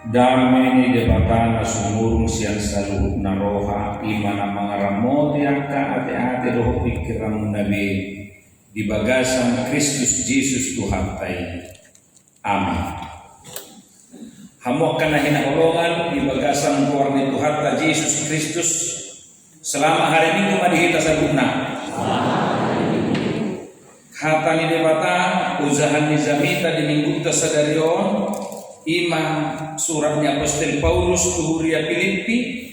Damai ni debatana sumurung siang selalu naroha imana mangaramo diangka ate-ate roh pikiran nabi di bagasan Kristus Yesus Tuhan tay. Amin. Hamok kana hinaholongan di bagasan keluarga Tuhan ta Yesus Kristus selama hari Minggu madihita sa luna. Hata ni debata uzahan ni zamita di minggu ta sa darion iman suratnya Apostol Paulus tuhuria Filipi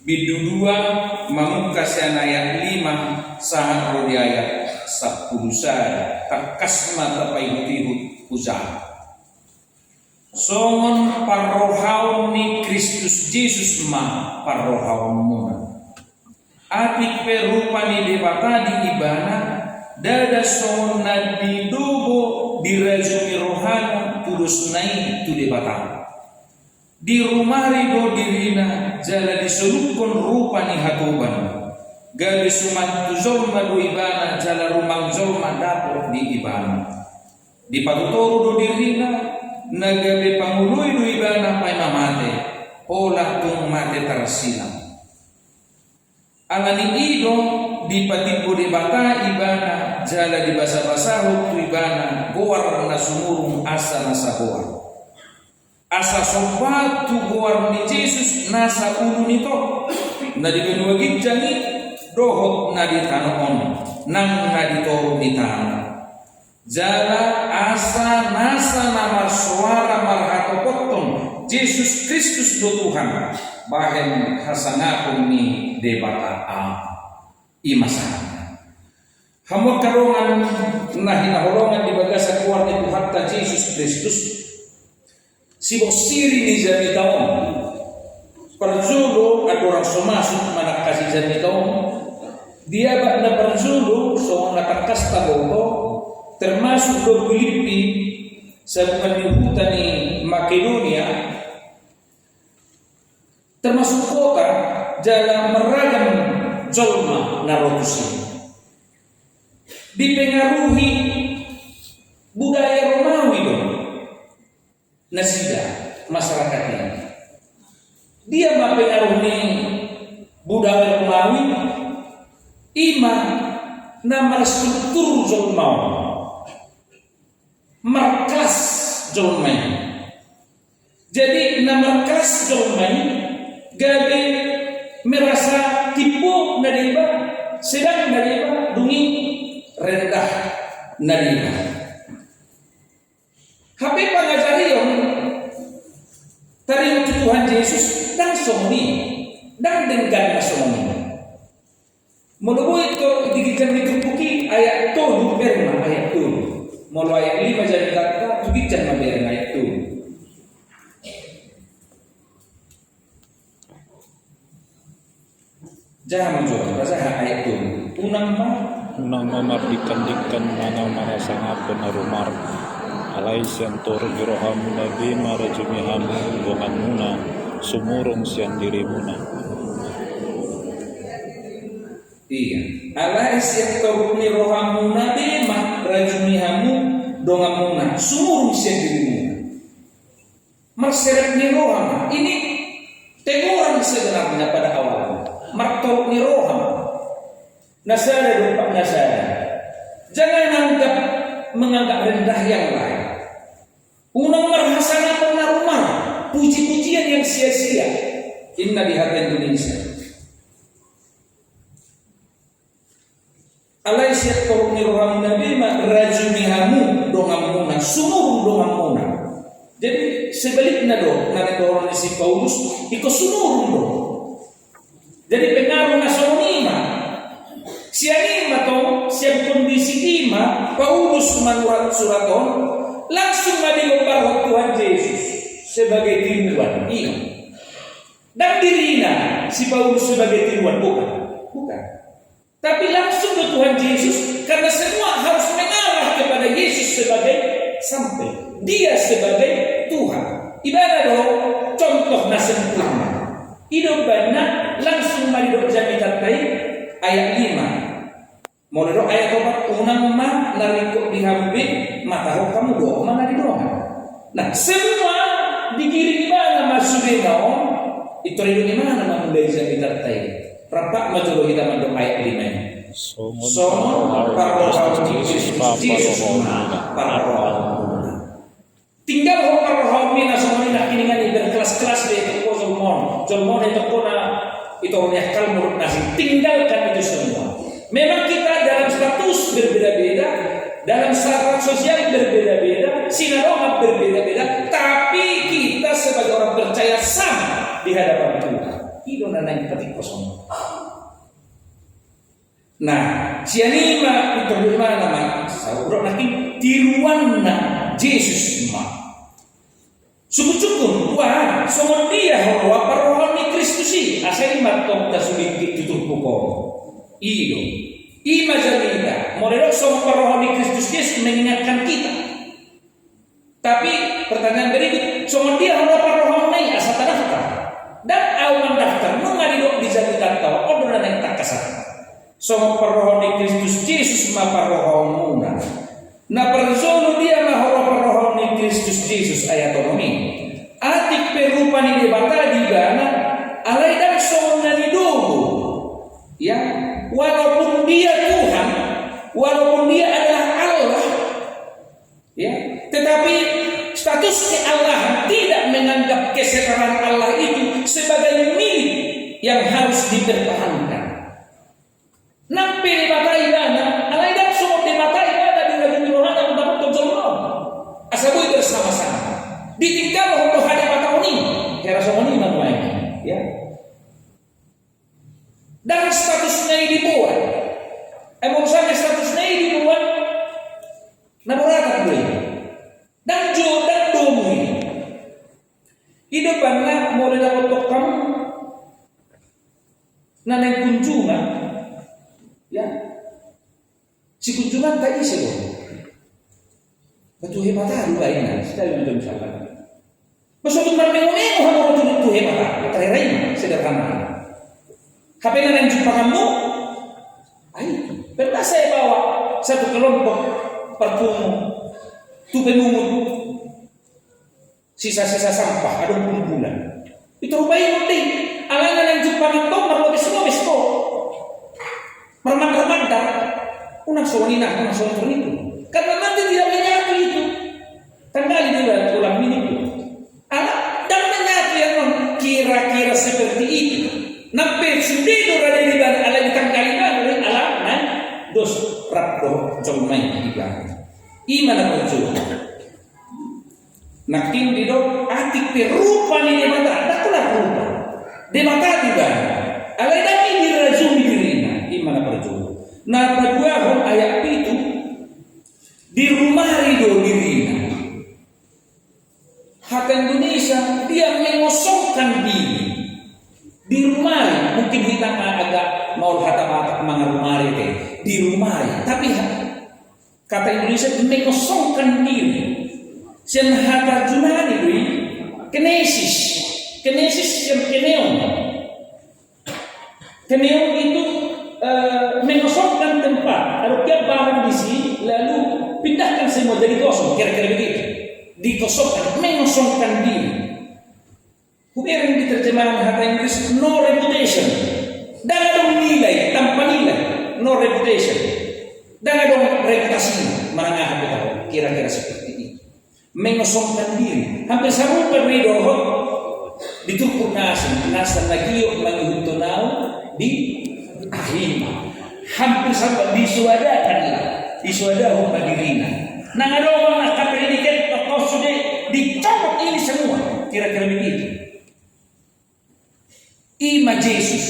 bidu 2 mangukas ayat 5 sahat rodi ayat 10 saya takas mata paihut usaha songon parrohaun ni Kristus Yesus ma parrohaun muna atik perupa ni debata di ibana dada songon na didogo dirajumi rohana kudus naik tu debata di rumah rido dirina jala diselukun rupa ni hatuban gabi sumat tu zolma do ibana jala rumang zolma dapur di ibana di patutoru do dirina nagabe pangului do ibana pai mamate olah tung mate tersilang alani ido di patipu debata ibana jala di basa-basa tu ibana goar na sumurung asa nasa goar asa sobat tu goar ni Yesus nasa ulu nito na di benuagit jani dohot na di tanon nang na di toru ni tanah jala asa nasa namar suara marhatopotton Yesus Kristus do Tuhan bahen hasanapun ni debata imasahan hamok karongan nahina holongan di bagasa keluarga Tuhan ta Yesus Kristus si bosiri ni jami taon perjulu ada orang somasuk mana kasih jami taon dia bak na perjulu so natakas taboto termasuk do Filipi sebuah hutan ni Makedonia termasuk kota jalan meragam jolma narotusi dipengaruhi budaya Romawi dong nasida masyarakat ini dia mempengaruhi budaya Romawi iman nama struktur jolma markas jolma jadi nama markas jolma gabe merasa tipu nariba sedang nariba dungi rendah nariba hape pangajarion taring Tuhan Yesus dan somni dan dengan somni mulu itu digikan dikupuki ayat tu berma ayat tu mulu ayat 5 jadi kata digikan berma ayat tu jangan menjual bahasa ayat itu unang memardikan mana sangat penarumar alai sentor girohamu nabi marajumihamu gongan muna sumurung sian dirimuna iya alai sentor girohamu nabi marajumihamu dongan muna sumurung sian dirimuna marseret niroham ini teguran sebenarnya pada awalnya martol ni roham nasara lupa nasara jangan menganggap rendah yang lain unang marhasana penarumah puji-pujian yang sia-sia inna di hati Indonesia alai syaitor ni roham nabi rajumihamu dongamuna sumurung dongamuna jadi sebaliknya dong narendorong si Paulus iko sumurung dong jadi pengaruh nasonima sianima tong siap kondisi ima Paulus manurat suraton langsung madilombar Tuhan Yesus sebagai tiruan iya dan dirina si Paulus sebagai tiruan bukan tapi langsung ke Tuhan Yesus karena semua harus mengarah kepada Yesus sebagai sampai dia sebagai Tuhan ibadah dong contoh nasempurna hidup banyak langsung maridok jamitan kai ayat 5 mau dok ayat 4 unang ma narikok dihambil mataho kamu doa mana di doa nah semua digiring mana sudah naon itu rindu mana memulai jadi tertai. Rapat majulah kita mandok ayat 5. Somon parohauni Kristus Yesus parohauni. Tinggal ho parohauni na somon na kiningan berkelas-kelas de ko Solomon itu kona itu nyakal menurut nasi. Tinggalkan itu semua. Memang kita dalam status berbeda-beda, dalam status sosial berbeda-beda, sinagog berbeda-beda, tapi kita sebagai orang percaya sama di hadapan Tuhan. Itu nanti kita kosong. Nah, sianima itu bagaimana nama? Saudara nanti tiruan Yesus mah. Suku-suku, wah, somon dia bahwa parohani Kristusi asal matong kasulit tutur pukul. Iyo, ima jaminda, model somon parohani Kristus Yesus mengingatkan kita. Tapi pertanyaan berikut, somon dia bahwa parohani asal daftar dan awan daftar mengadilok dijaminkan tahu orderan yang tak kasar. Somon parohani Kristus Yesus ma parohomuna. Na personu dia mahoro parohoni Kristus Yesus ayat onomi. Atik perupani debata di gana alai dan sonani dogo. Ya, walaupun dia Tuhan, walaupun dia adalah Allah, ya, tetapi status keallahan tidak menganggap kesetaraan Allah itu sebagai milik yang harus dipertahankan. Nampi debata ibana alai dan songo debata asabui bersama-sama ditinggal untuk hari tahun ini kira somoni manuaini ya dan statusnya dibuat emosional statusnya dibuat naborata gue dan jo dan domu ini di depannya mau dapat kamu naneng kunjungan ya si kunjungan tadi sih betul hebat dulu lainnya, kita yang misalkan. Besok tu mermengo-mengo hamu betul hebat, tererain sederhana. Kapan yang jumpa kamu? Ayo, pernah saya bawa satu kelompok parfum, tu penumut, sisa-sisa sampah, ada kumpulan. Itu rupanya penting. Alangan yang jumpa kamu, malu besko. Mermat-mermat, unang soalina, unang soal itu. Karena nanti tidak menyatu itu. Kembali juga ulang ini. Dan menyatu yang kira-kira seperti itu. Nampak sudah ada di dalam alam kali dari alam dan dos rapdo jomai di belakang. Imana berjuang. Nakin di dok atik perupa ni mata. Nakulah rupa. Di mata di belakang. Alai dah ini dirajum dirina. Imana berjuang. Nah kedua ayat itu di rumah ridho dirina. Hak Indonesia dia mengosongkan diri di rumah. Mungkin kita agak mau kata mengarumari di rumah, tapi kata Indonesia mengosongkan diri. Sen hata junani beri kinesis yang keneon itu mengosongkan tempat. Kalau dia barang di sini lalu pindahkan semua jadi kosong, kira-kira begitu. Dikosongkan, mengosongkan diri. Kemudian yang diterjemahkan kata Inggris no reputation. Dan ada nilai tanpa nilai, no reputation. Dan ada reputasi menengah betul, kira-kira seperti itu. Mengosongkan diri. Hampir sama berrido diturkur nasan lagi menghuntunau di akhir. Hampir sama disuadakan padirina. Nang ada orang kata ini kan atau sudah dicopot ini semua, kira-kira begitu. Ima Yesus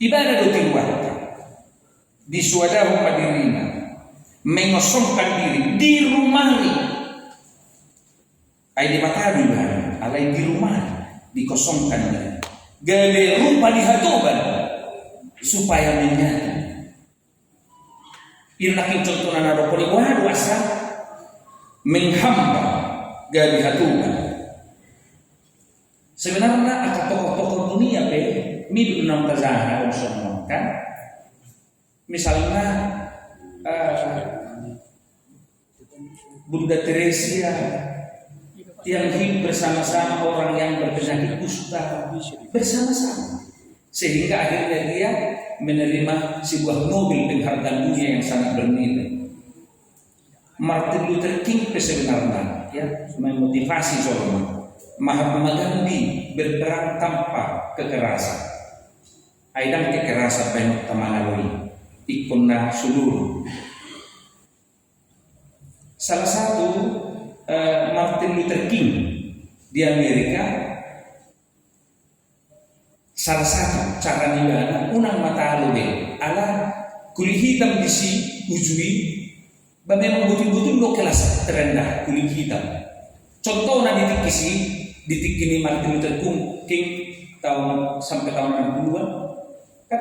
ibadah do tiwata disuadakan padirina, mengosongkan diri di rumah ini. Ai di mata ibadah, alai di rumah dikosongkan diri. Gale rupa dihatoban supaya menyatu. Inakin contoh nana rokoni waduh asa menghamba gadi hatuban. Sebenarnya akan tokoh-tokoh dunia midu enam tazahara semua kan. Misalnya Bunda Teresia yang hidup bersama-sama orang yang berpenyakit kusta bersama-sama, sehingga akhirnya dia menerima sebuah mobil penghargaan dunia yang sangat bernilai. Martin Luther King sebenarnya ya memotivasi seorang. Mahatma Gandhi berperang tanpa kekerasan. Aidang kekerasan banyak tamanaloi ikonna seluruh. Salah satu Martin Luther King di Amerika, salah satu cara nilai unang mata lobe ala kulit hitam di si ujui, memang betul-betul lo kelas terendah kulit hitam. Contoh nanti ditik ini Martin Luther King tahun sampai tahun 60-an kan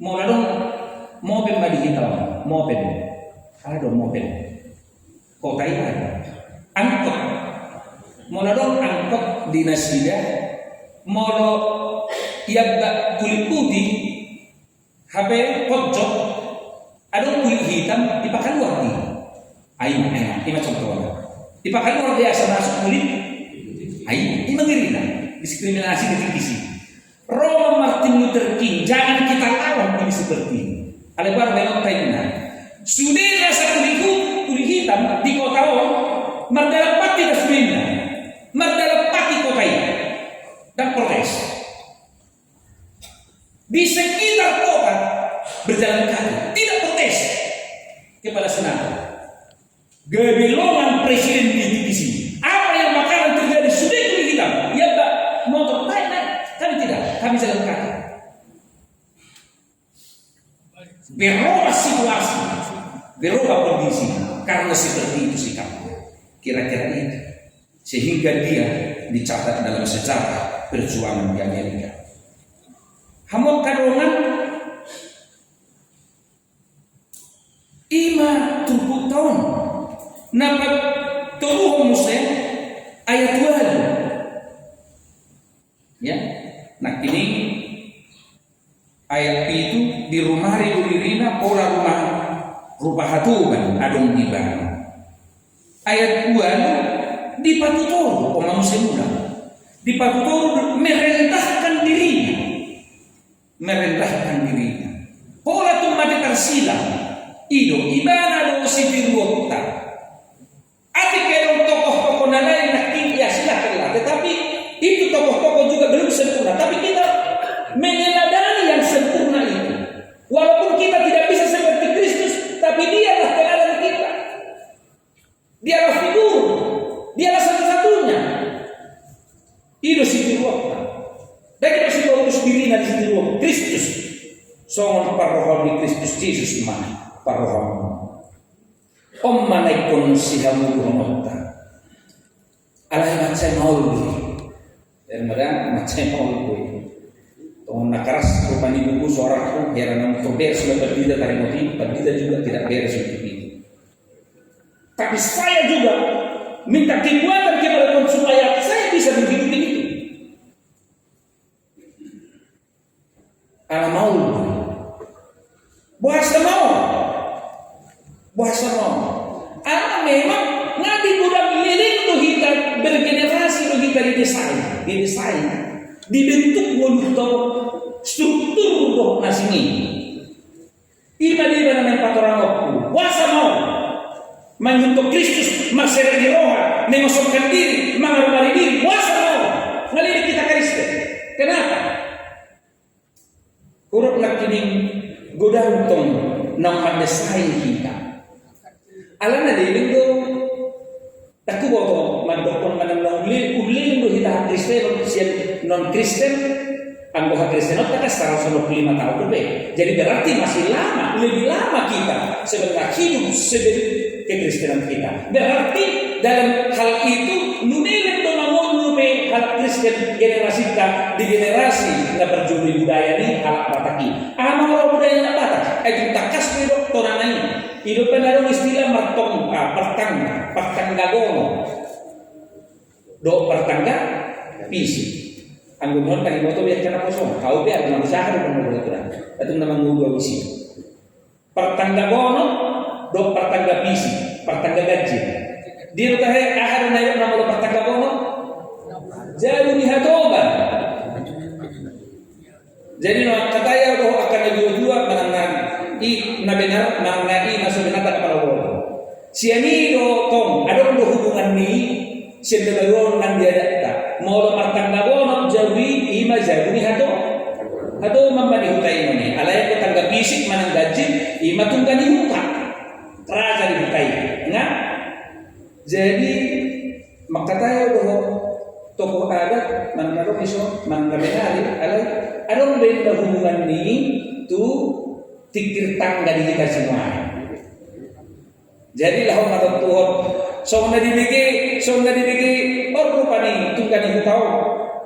mau ladong mobil madi hitam mobil ada mobil kota ini ada angkot mau ladong angkot di Nasida mau iabda kulit putih HP pojok ada kulit hitam dipakai luar nih ayo ini contohnya dipakai luar biasa masuk kulit ayo ini mengerina diskriminasi ditinggi. Roma Martin Luther King, jangan kita lawan ini seperti ini. Alebar belok tanya. Sudah rasa kulit hitam di kota Roma, mardalam pati dasbina, mardalam pati kota ini dan protes. Di sekitar kota berjalan kaki, tidak protes kepada senator. Gebilongan presiden di sini. Apa yang bakalan terjadi sudah kulit hitam? Ya Pak, motor naik. Kami tidak, kami jalan kaki. Berubah situasi, berubah kondisi karena seperti itu sikapnya. Kira-kira itu, sehingga dia dicatat dalam sejarah perjuangan di Amerika. Hamon kadongan ima tubuh tahun, napak tubuh muslim ayat 2. Ya. Nah ini ayat itu di rumah ridulirina pola rumah hatuban adong dibangun. Ayat 2 di Patutoru orang muslim muda di Patutoru merendahkan dirinya pola tuh mati tersilang ido ibana do sifiruota ati kedong tokoh-tokoh nalain nak tinggi silakan, tetapi itu tokoh-tokoh juga belum sempurna, tapi kita meneladani yang sempurna itu. Walaupun kita tidak bisa seperti Kristus, tapi dialah teladan kita. Dialah figur, dialah satu-satunya. Itu situ waktu. Dan kita masih urus diri di situ waktu Kristus. Songon parohon di Kristus Yesus mana parohon. Om manaikun sihamu rumota. Alai macam maul diri. Dan mereka macam maul diri. Tong nakaras rupani buku seorang pun heran untuk beres sudah berbeda dari motif, berbeda juga tidak beres untuk itu. Tapi saya juga minta kekuatan kepada Tuhan supaya saya bisa menghidupi itu. Ala maul. Bahasa mau. Ala memang ngadi budak lilin tuh kita bergenerasi tuh kita didesain, dibentuk untuk struktur tuh nasi ini. Ibadah dengan empat orang waktu. Bahasa mau. Menyentuh Kristus, masyarakat di roha, memasukkan diri, mengarumari diri. Bahasa mau. Ngalidik kita Kristen. Kenapa? Huruf lakining godantong nang mendesain kita. Alana di itu tak kubo mandokon manang ulin do kita Kristen sian non Kristen anggota Kristen tak kasar 105 tahun lebih. Jadi berarti masih lama, lebih lama kita sebenarnya hidup kekristenan kita. Berarti dalam hal itu nunelet do mangon hal Kristen generasi kita di generasi na berjumlah budaya ni hal pataki. Amal budaya na batak itu takas ni doktoran ini. Hidup penarung istilah pertangga gono. Do pertangga pisi. Anggunon tadi moto biar cara kosong. Kau biar dengan usaha dan mengulang. Itu nama ngudua misi. Pertangga gono, do pertangga pisi, pertangga gaji. Di tahe ahar na yung namalo patagabono. Jadi ni hatoba. Jadi no kataya ko akan nagjujuwa manang na benar manang na sebenarnya kepala wala. Sianido tong ada hubungan ni sendagayon nang diadata. Molo patagabono jawi ima jawi ni hato. Hato mamani hutai ni. Alay ko tangga bisik manang gajin ima tunggani huta. Raja di hutai. Nga? Jadi makataya ko tokoh adat mangarong iso mangabenari alay adong benda hubungan ni tu tikir tangga di kita semua. Jadi lah orang Tuhan so na dibigi or rupani tunggani hutao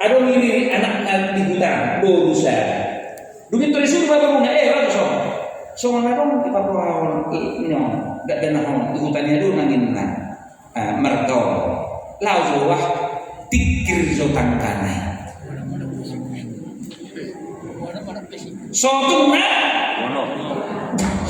adong ini anak di hutan borusa. Dugit to disuruh bago nga raso. So na dong ipapuhawan inyo dak danahon di hutannya do nangin na markaw. Lao wah tikir so tangkanay.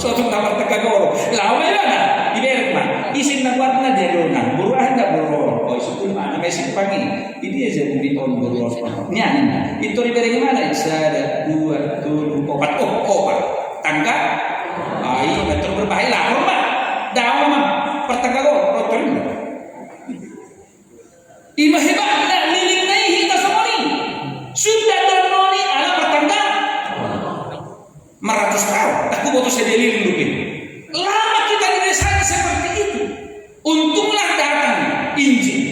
Sotung tawar tegagoro. Lawe na iberik na. Isin na kwat na delo na. Buruhan na buro. O isu na mesin pagi. Ini aja bumiton buro. Nyan. Itu iberik mana? Sada, dua, tujuh, opat. Opat. Tangga. Ayo betul berbahaya lah. Hormat. Dawa mah pertegagoro. Rotorin. Ima hebat na liling na hita sa moni. Sudah dononi ala patangga. 100 tahun. Aku butuh sedeliling dulu. Lama kita didesain seperti itu. Untunglah datang Injil.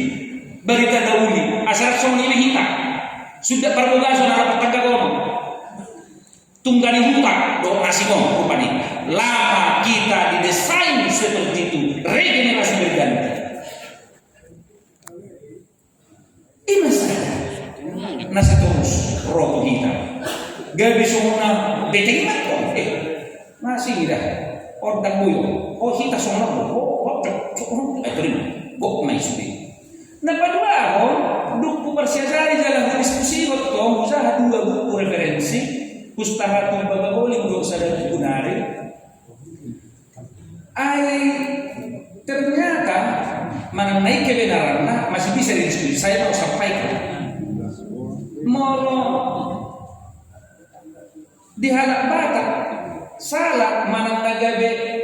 Berita dahulu. Asal soni hita. Sudah perbugasan ala patangga gono. Tunggani hutan. Do nasibong rupani. Lama kita didesain seperti itu. Regenerasi berganti. Ini saja. Nasi terus roto kita. Gak bisa muna beteng mat masih dah ordang buyo. Oh kita sona kok mai sudah. Nah padua duk persiasari jalan diskusi waktu usaha dua buku referensi pustaka tembaga boling do sadar gunari. Ternyata mengenai kebenaran masih bisa didiskusi. Saya mau sampaikan. Molo di halak Batak salah mananagabe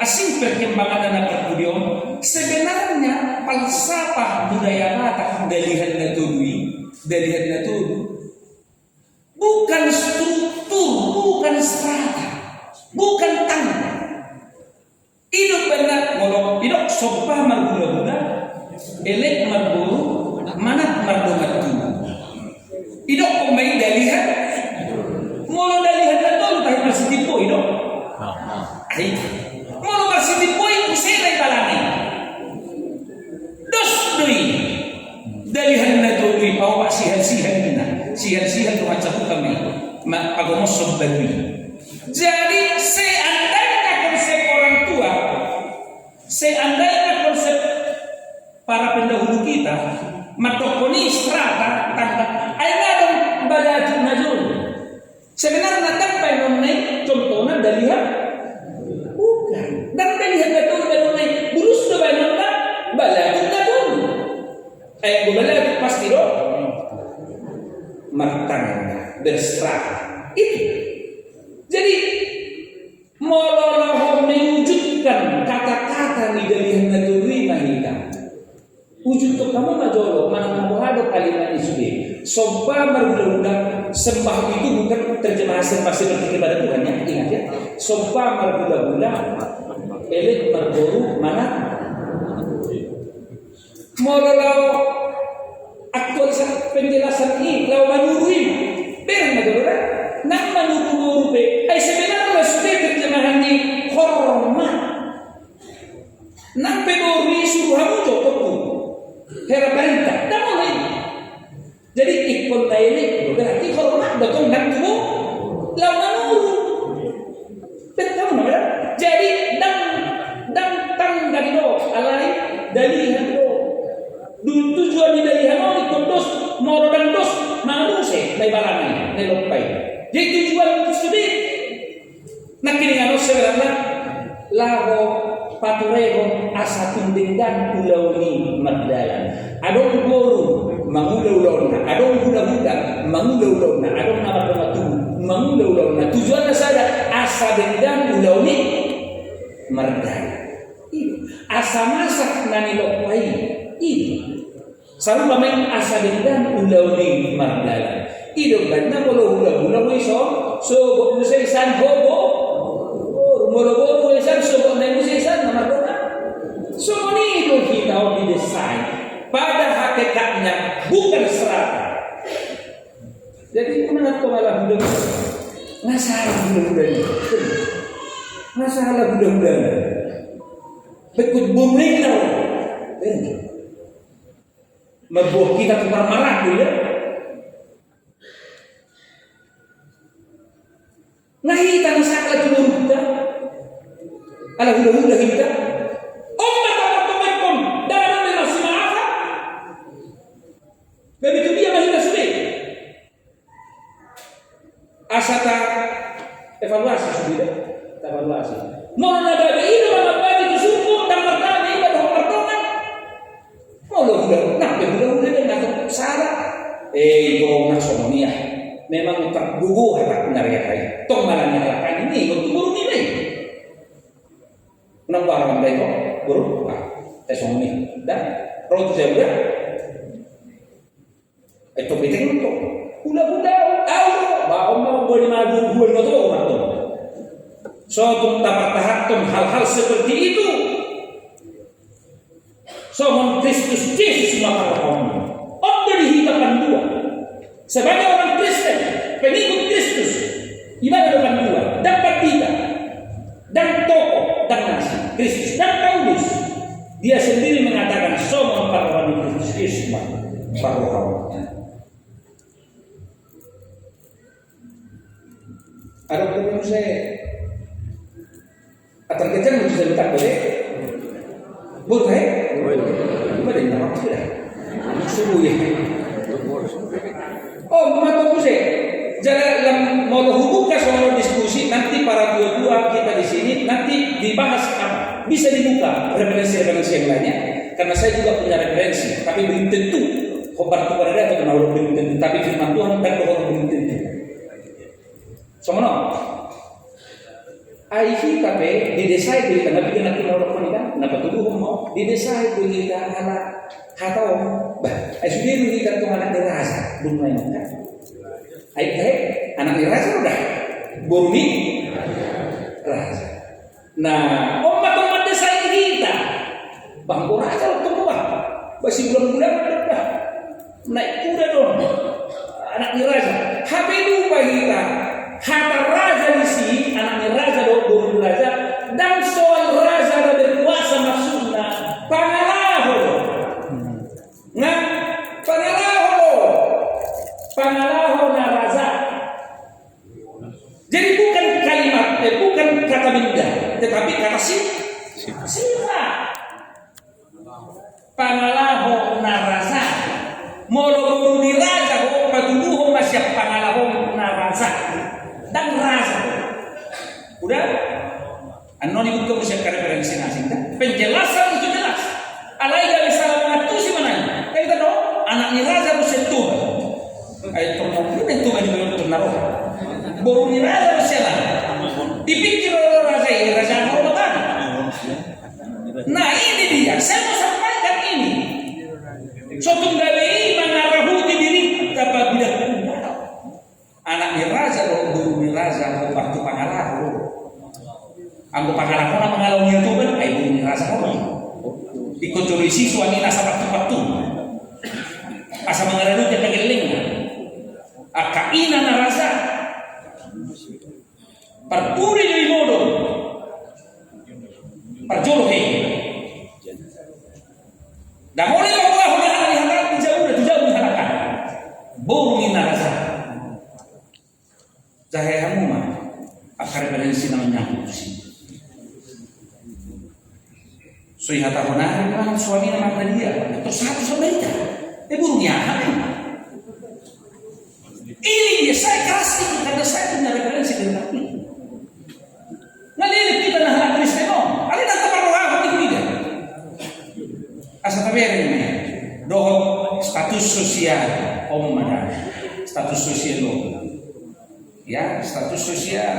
asing perkembangan dan perkudion sebenarnya falsafah budaya Batak dalihan natudui bukan struktur, bukan strata, bukan tangga. Hidup benar molo hidup sopa margula-gula elek marburu mana mardongatu. Hidup pemain dalihan molo dalihan atau tahu masih tipu hidup. Molo masih tipu itu serai balani. Dos doi dalihan natui pau sihan-sihan tu macam kami pagomos sobbani. Jadi seandainya konsep orang tua, seandainya konsep para pendahulu kita matokoni strata tangga aina dong badaju najul. Sebenarnya tanpa nonai contohnya dalihan bukan. Dan dalihan betul nonai bulus do banona balaju najul. Balaju pasti do martanga berstrata itu. Jadi mololoh mewujudkan kata-kata di dalihan najul mahita. Wujud to kamu majolo manang muhado kalimat isude soba marbudak sembah itu bukan terjemahan sembah seperti kepada Tuhan ya ingat ya soba marbudak elit marboru mana mololo aktualisasi penjelasan ini lau manurui berang majolo nak manuru be ai sebenarnya sudah terjemahan ini hormat nak pegori suruh hamu jokoku herabanta damai. Jadi ikon taili berarti hormat datang dan tubuh lawan nuru. Betul mana? Jadi dan tang dari do alai dari hando. Tujuan dari hando ikut moro dan dos manuse dari balani dari lopai. Jadi tujuan sudah nak kini harus sebenarnya laho paturego asa tundingdan ulau ni magdalan. Adong boru mangulau-launa, adong budak-budak mangulau-launa, adong nama pematu mangulau-launa. Tujuannya saja asa dendam ulau ni magdalan. Asa masak nani lopai itu. Selalu main asa dendam ulau ni magdalan. Itu karena kalau ulau-ulau iso so musai san bobo moro-moro isan so na musai san na magdala. So ini itu kita didesain pada hakikatnya bukan serata. Jadi kenapa malah budak masalah budak-budak masalah budak-budak bekut bumling tau membuat kita tukar marah dulu ya. Nahi tanah sakla tulur kita ala hula-hula kita begitu dia masih sulit. Asata evaluasi sudah, evaluasi. Mau ada ini mana bagi itu suku dan bertanya ini ada pertolongan. Mau lo nak dengan salah. Itu nasonia. Memang terduga hak benar ya kai. Tong malangnya lakukan ini untuk guru ini. Nampak orang mereka guru, tesoni dan roh saya udah. Itu penting untuk udah mau boleh maju buat motor waktu. So tahap hal-hal seperti itu. So Kristus Yesus maka kamu. Dari hitapan dua. Sebagai orang Kristen, pengikut Kristus, ibadah depan dua, dapat tidak dan tokoh dan nasi Kristus dan Paulus. Dia sendiri mengatakan somon para Kristus Yesus maka kamu. Ada problem saya atar kejang bisa letak boleh boleh boleh ini apa sudah subuh ya mata saya jangan mau hubungkan soal diskusi nanti para dua-dua kita di sini nanti dibahas apa bisa dibuka referensi yang lainnya karena saya juga punya referensi tapi belum tentu khobar kepada dia atau kenal belum tentu tapi firman Tuhan dan khobar belum tentu. Soalnya, aihi kape di desa itu kita nabi nanti mau lakukan kan, napa tubuh mau di desa itu kita anak hatau, bah, sudah kita tuh anak dirasa, belum main kan? Anak dirasa udah, bumi rasa. Nah, umat desa kita, bangku rasa tuh masih bulan-bulan udah naik kuda dong, anak dirasa, HP lupa kita. Hatta raja di sini, anaknya raja doang raja, dan soal raja berkuasa maksudnya pangalaho, nah pangalaho na raja. Jadi bukan kalimat, bukan kata benda, tetapi kata sifat. Pangalaho na raja, molo di raja, patuduh masih pangalaho na raja. Dan rasa udah anonim untuk siapkan referensi asing kan penjelasan itu jelas alaiya bisa mengatusi mana kita tahu anaknya raja bersentuh ayat termongkin itu kan juga ternaruh baru ni raja berselah dipikir oleh raja ini raja hormatan. Nah ini dia saya mau sampaikan ini suatu gawe mengarahu di diri dapat bidah anaknya raja guru raja waktu pangalahu anggo pangalahu na mengalau itu kan ay guru raja ko ikut curi siswa ni nasa waktu asa mengaranu dia pageling akaina na raja perpuri dari modo perjolohe dah mulai Allah lihat jauh dihalakan bumi na raja Zahaya mah akar referensi namanya sih. So ihata honari kan suami nama dia atau satu sebaiknya. Burungnya ini dia saya kasih karena saya punya referensi tentang ini. Nalilit kita nah Kristen ada tak perlu apa ini dia. sosial, status sosial ya, status sosial,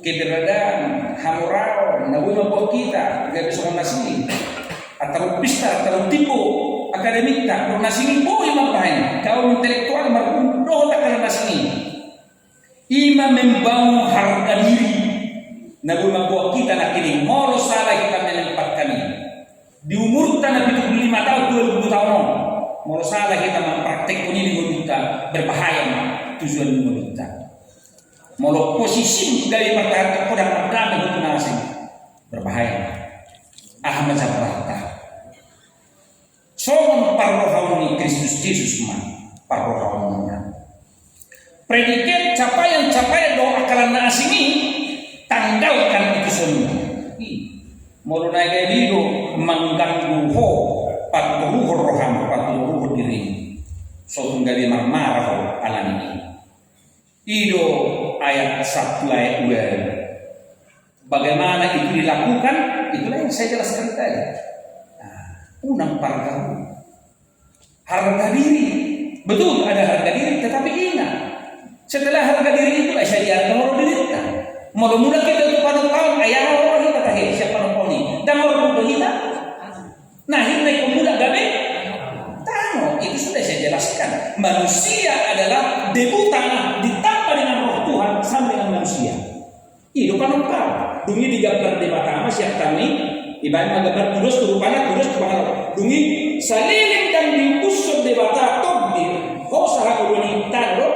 keberadaan, hamurao, nawi mabuat kita, gak bisa ngasih, atau pista, atau tipu, akademik tak, ngasih po imam lain, kaum intelektual markundo tak kalau ngasih, imam membangun harga diri, nawi mabuat kita nak kini, moro salah kita menempatkan ini, di umur tanah 75 tahun, 20 tahun, moro salah kita mempraktek ini di kita berbahaya tujuan kita. Molo posisi dari pertahanan kodam kami itu nasi berbahaya. Ahmad Jabrata. Soal parrohauni Kristus Yesus parrohauni. Predikat capaian doa akalan nasi ini tanggalkan itu semua. Molo naga dido mengganggu ho paturuh roham paturuh diri. So tunggali marmar alam ini. Ido ayat 1 ayat 2. Bagaimana itu dilakukan? Itulah yang saya jelaskan tadi. Unang pargamu. Harga diri. Betul ada harga diri, tetapi ingat. Setelah harga diri itu saya diharga orang diri kita. Mula-mula kita itu pada tahun ayah orang kita tahe siapa noponi. Dan orang kita. Nah, ini pemuda gabe. Tahu, itu sudah saya jelaskan. Manusia adalah debu tanah ditambah dengan roh Tuhan sama dengan manusia. Itu kan engkau. Dungi digambar di mata siap kami. Ibarat menggambar kudus rupanya kudus kepala. Dungi saliling dan diusut di mata tobi. Hosaha kuduni taro.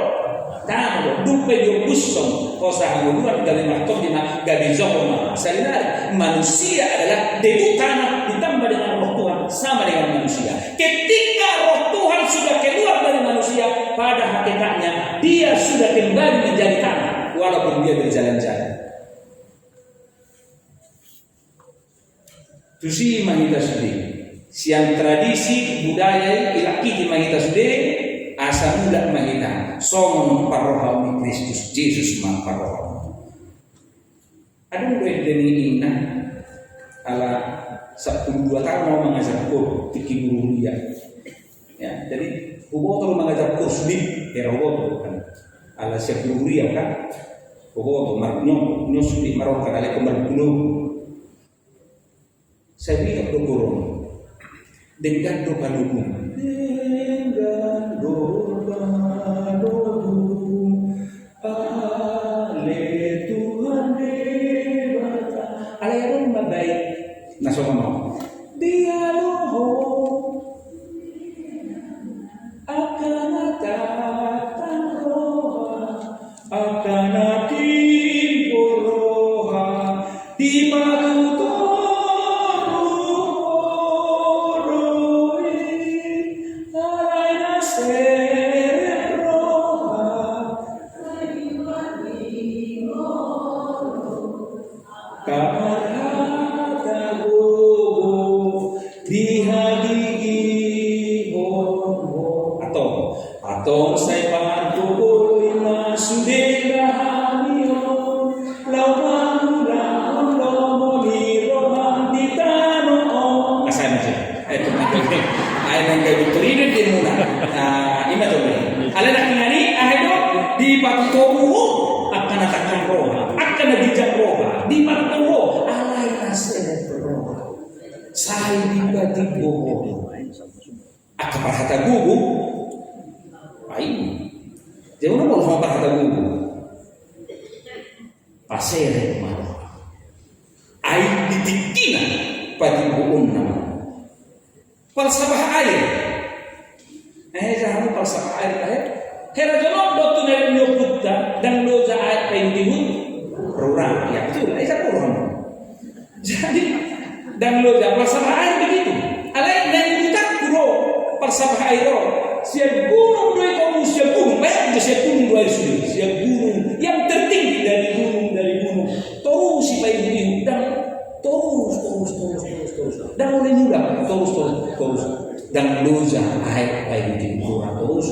Taro. Dumpe diusut. Hosaha kuduni dari mata di gabi zoma. Salinar. Manusia adalah debu tanah ditambah dengan roh Tuhan sama dengan manusia. Ketika roh Tuhan sudah keluar dari manusia, pada hakikatnya dia sudah kembali menjadi tanah, walaupun dia berjalan-jalan. Tusi mahita sude, siang tradisi budaya ilaki di mahita sude, asa muda mahita, somon parohauni Kristus Yesus parohauni. Ada mulai dari ina ala 12 tahun mau mengajar kur tiki guru dia. Ya, jadi huboto mengajar kurs di era huboto kan. Ala siap guru dia kan. Huboto marnyo sudi maron kan ale kembar kulo. Saya bilang do guru. Dengan do kanugum. Dengan do kanugum. Ale Tuhan dewata. Ale yang baik. Nasono. Dialogo akan datang roha akan timbul roha di batu toroi alai nasere roha kamar atau saya pandu ina sudela hamio lawan lomo ni rohan ditano asana je itu nanti ayat yang diterima di muna ima tu ala nak ngani ahido di patumu akan datang roh akan dijak roh di patumu alai nasib roh saya dibati bohong akan perhata gugu ini, jangan mau ngomong kata gugu, pasir mana, air ditikina pada buun nama, falsafah air, jangan falsafah air, kira jono dokter dari nyokutta dan doza air penting orang, ya betul, itu orang, jadi dan doza falsafah air begitu, alai dan kita kuro falsafah air siap gunung dua kaum siap gunung banyak juga siap gunung dua sudut siap gunung yang tertinggi dari gunung terus si bayi ini dan terus dan oleh muda terus dan loja air bayi ini terus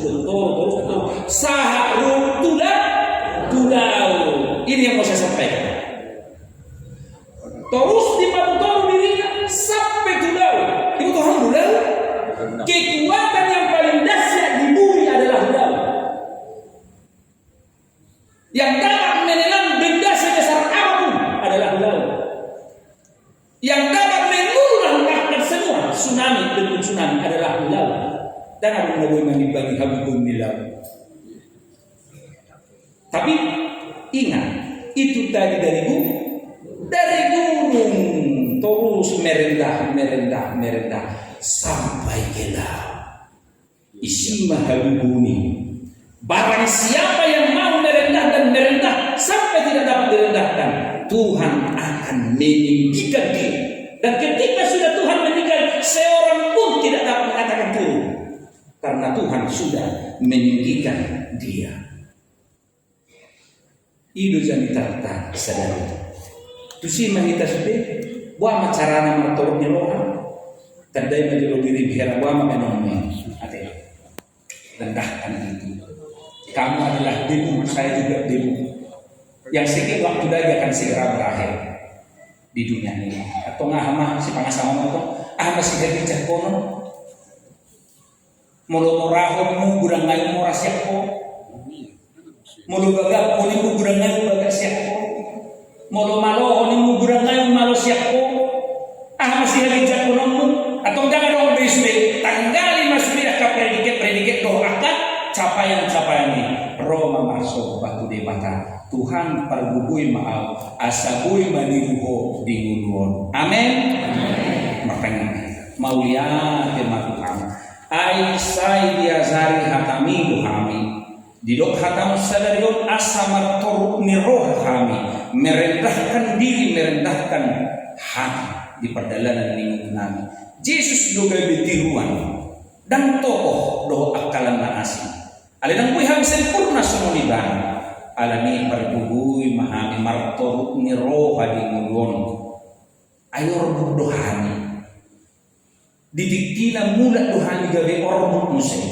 sahar tulau ini yang mau saya sampaikan terus di batu dirinya sampai tulau itu Tuhan tulau kekuatan yang paling dahsyat di bagi habibun nila. Tapi ingat, itu tadi dari gunung terus merendah sampai ke laut. Isima habibuni. Barang siapa yang mau merendah sampai tidak dapat direndahkan, Tuhan akan meninggikan dia. Dan ketika sudah Tuhan meninggikan, seorang pun tidak dapat mengatakan turun, karena Tuhan sudah meninggikan dia. Ido jani tarta sadari. Tusi mahita sude, buah macarana martorok nyeloha, terdai majelo diri biara buah menome. Ate, rendahkan itu. Kamu adalah debu, saya juga debu. Yang sedikit waktu lagi akan segera berakhir di dunia ini. Atau ngahama si pangasama itu, masih lagi cakono. Mulu morahon mu gurang ngayon mo rasyak ko. Mulu bagak ko ni mu gurang ngayon bagak siyak ko. Mulu malohon ni mu gurang ngayon malo siyak ko. Masih lagi cakono mu. Atau jangan dong bisbe tanggali masbi aka prediket doh akan capaian ini. Roma masuk batu debata. Tuhan pergugui maaf asabui maniruho di gunung. Amin. Makanya maulia tema Tuhan. Aisai diazari hatami duhami. Didok hatam sadarion asamar toruk niroh kami. Merendahkan diri, merendahkan hati di perjalanan minggu kami. Yesus doga betiruan dan tokoh doh akalan na asing. Alinang kuihang sempurna sumuniban. Alani pergugui mahami martoruk niroha di ngulon. Ayor dohani. Didiktina mulat dohani gawe orbuk musik.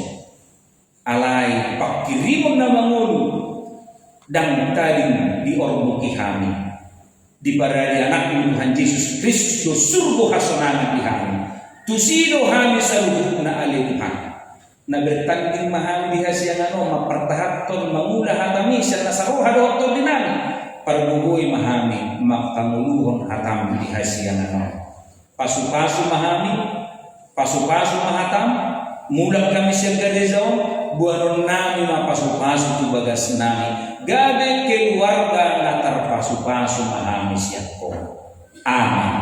Alai pakirimon na mangulu. Dan tading di orbuki kami. Di baradi anak Tuhan Yesus Kristus do surgo hasonami di kami. Tusido kami salubuh na alimuhan. Na bertanding mahal di hasiang mapertahaton mamula hatami siya nasaruha doktor dinami parbugoy mahami makamuluhon hatam di hasiang pasu-pasu mahatam mulak kami siya gadezaon buanon nami mapasu-pasu tu bagas nami gabe keluarga natar pasu-pasu mahami siya ko. Amin.